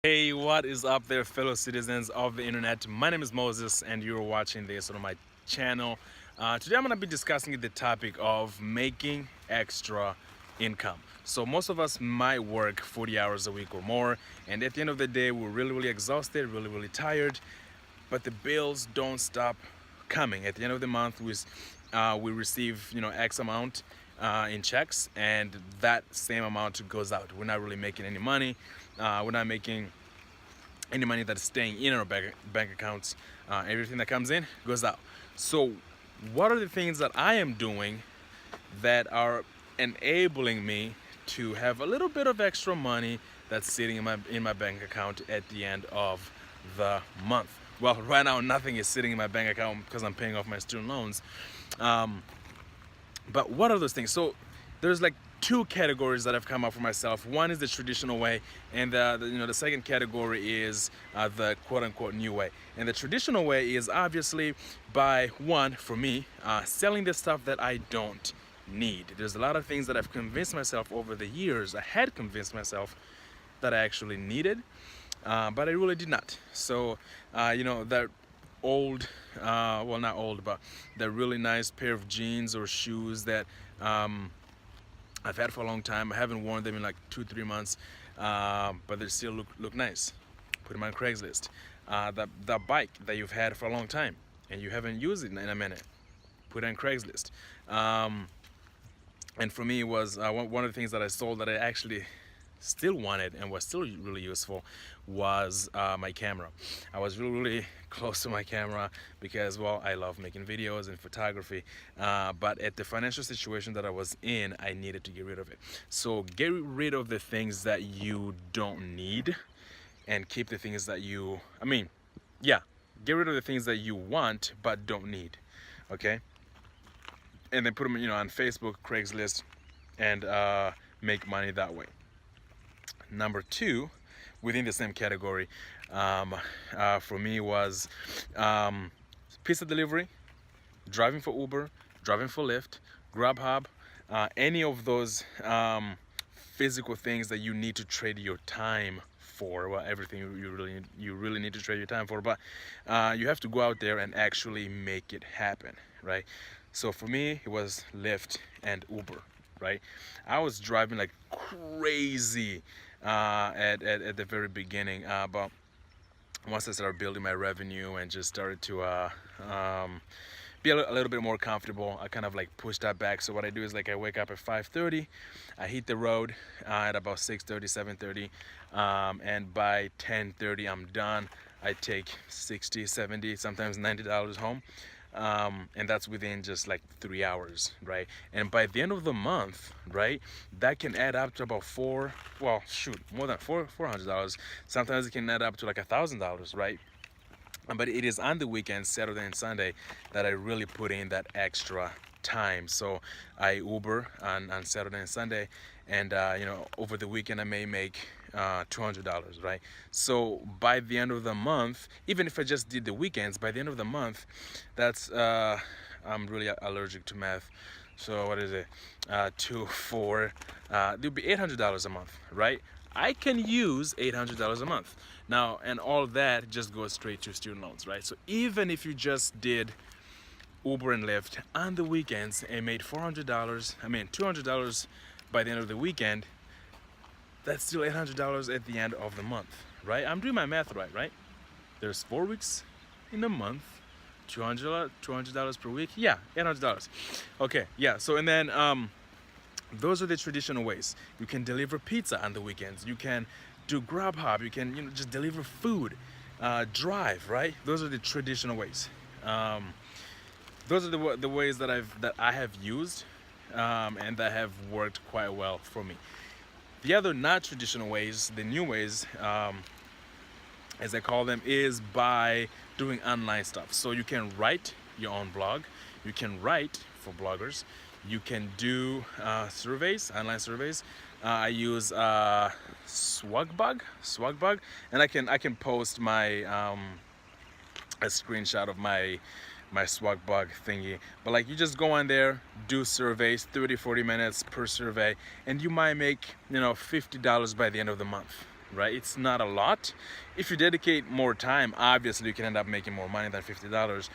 Hey, what is up there, fellow citizens of the internet? My name is Moses, and you're watching this on my channel. Today, I'm going to be discussing the topic of making extra income. So, most of us might work 40 hours a week or more, and at the end of the day, we're really exhausted, really tired, but the bills don't stop coming. At the end of the month, we receive X amount in checks, and that same amount goes out. We're not really making any money. We're not making any money that's staying in our bank accounts. Everything that comes in goes out. So what are the things that I am doing that are enabling me to have a little bit of extra money that's sitting in my bank account at the end of the month? Well, right now nothing is sitting in my bank account because I'm paying off my student loans. Um, but what are those things? So there's like two categories that I've come up for myself. One is the traditional way, and the second category is the quote-unquote new way. And the traditional way is obviously by one, for me, selling the stuff that I don't need. There's a lot of things that I've convinced myself over the years. I had convinced myself that I actually needed, but I really did not. So that old, well, not old, but the really nice pair of jeans or shoes that I've had for a long time. I haven't worn them in like 2-3 months, but they still look nice. Put them on Craigslist. The bike that you've had for a long time and you haven't used it in a minute, put it on Craigslist. And for me, it was one of the things that I sold that I actually still wanted and was still really useful was my camera. I was really close to my camera because, well, I love making videos and photography, but at the financial situation that I was in, I needed to get rid of it. So get rid of the things that you don't need and keep the things that get rid of the things that you want but don't need, okay? And then put them on Facebook, Craigslist, and make money that way. Number two, within the same category, for me was pizza delivery, driving for Uber, driving for Lyft, Grubhub, any of those physical things that you need to trade your time for. Well, everything you really need to trade your time for, but you have to go out there and actually make it happen, right? So for me, it was Lyft and Uber, right? I was driving like crazy at the very beginning, but once I started building my revenue and just started to be a little bit more comfortable, I kind of like pushed that back. So what I do is like I wake up at 5:30, I hit the road at about 6:30, 7:30, and by 10:30 I'm done. I take 60, 70, sometimes $90 home. And that's within just like 3 hours, right? And by the end of the month, right, that can add up to about more than $400. Sometimes it can add up to like $1,000, right? But it is on the weekends, Saturday and Sunday, that I really put in that extra time. So I Uber on Saturday and Sunday, and over the weekend I may make $200, right? So by the end of the month, even if I just did the weekends, by the end of the month, that's I'm really allergic to math. So what is it? 2, 4, it'll be $800 a month, right? I can use $800 a month now, and all that just goes straight to student loans, right? So even if you just did Uber and Lyft on the weekends and made $400, $200 by the end of the weekend, that's still $800 at the end of the month, right? I'm doing my math right? There's 4 weeks in a month, $200 per week. Yeah, $800. Okay, yeah. So and then those are the traditional ways. You can deliver pizza on the weekends. You can do Grubhub. You can just deliver food, drive, right? Those are the traditional ways. Those are the ways that I have used, and that have worked quite well for me. The other not traditional ways, the new ways, as I call them, is by doing online stuff. So you can write your own blog. You can write for bloggers. You can do surveys, online surveys. I use Swagbugs, and I can post my a screenshot of my Swagbugs thingy. But like, you just go on there, do surveys, 30-40 minutes per survey, and you might make $50 by the end of the month, right? It's not a lot. If you dedicate more time, obviously you can end up making more money than $50.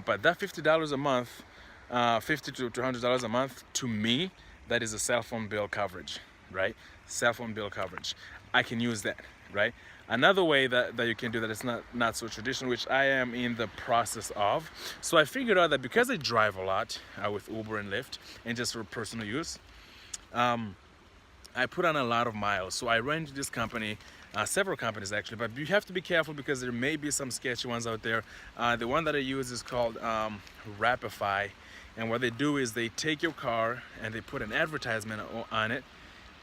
But that $50 a month, $50 to $100 a month, to me, that is a cell phone bill coverage, right? Cell phone bill coverage. I can use that, right? Another way that you can do that is not so traditional, which I am in the process of. So I figured out that because I drive a lot with Uber and Lyft, and just for personal use, I put on a lot of miles. So I ran to this company, several companies actually, but you have to be careful because there may be some sketchy ones out there. The one that I use is called Rapify, and what they do is they take your car and they put an advertisement on it,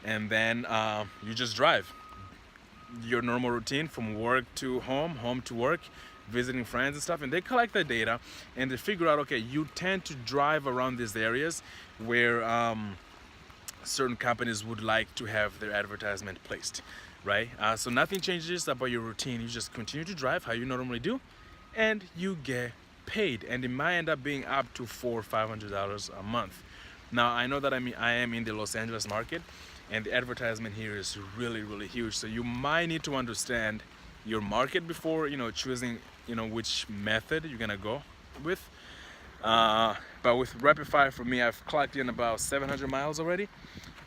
and then you just drive your normal routine from work to home, home to work, visiting friends and stuff, and they collect the data and they figure out, okay, you tend to drive around these areas where certain companies would like to have their advertisement placed, right? So nothing changes about your routine. You just continue to drive how you normally do, and you get paid. And it might end up being up to $400 or $500 a month. Now I know that I am in the Los Angeles market, and the advertisement here is really huge. So you might need to understand your market before choosing which method you're gonna go with. But with Rapify, for me, I've clocked in about 700 miles already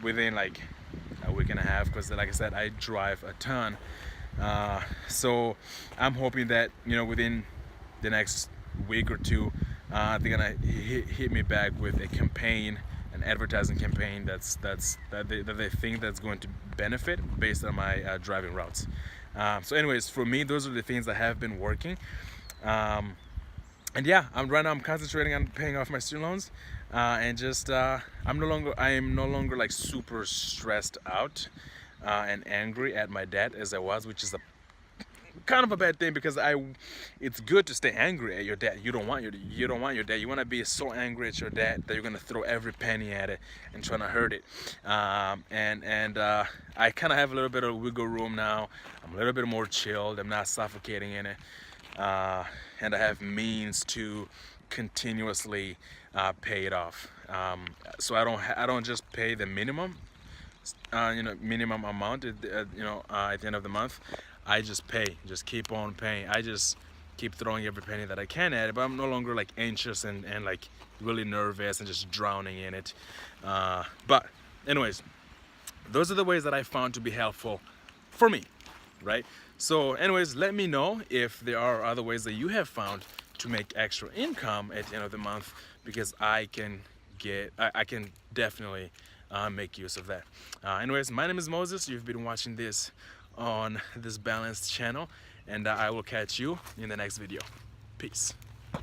within like a week and a half, because like I said, I drive a ton. So I'm hoping that within the next week or two, they're gonna hit me back with a campaign, an advertising campaign that they think that's going to benefit based on my driving routes. So anyways, for me, those are the things that have been working. And yeah, right now I'm concentrating on paying off my student loans, and just I am no longer like super stressed out and angry at my dad as I was, which is a kind of a bad thing, because it's good to stay angry at your dad. You don't want your dad. You want to be so angry at your dad that you're gonna throw every penny at it and trying to hurt it. And I kind of have a little bit of wiggle room now. I'm a little bit more chilled. I'm not suffocating in it. And I have means to continuously pay it off. So I don't just pay the minimum, minimum amount at the end of the month. I just keep on paying. I just keep throwing every penny that I can at it, but I'm no longer like anxious and like really nervous and just drowning in it. But anyways, those are the ways that I found to be helpful for me, right? So anyways, let me know if there are other ways that you have found to make extra income at the end of the month, because I can definitely make use of that. Anyways, my name is Moses. You've been watching this on this Balanced channel, and I will catch you in the next video. Peace.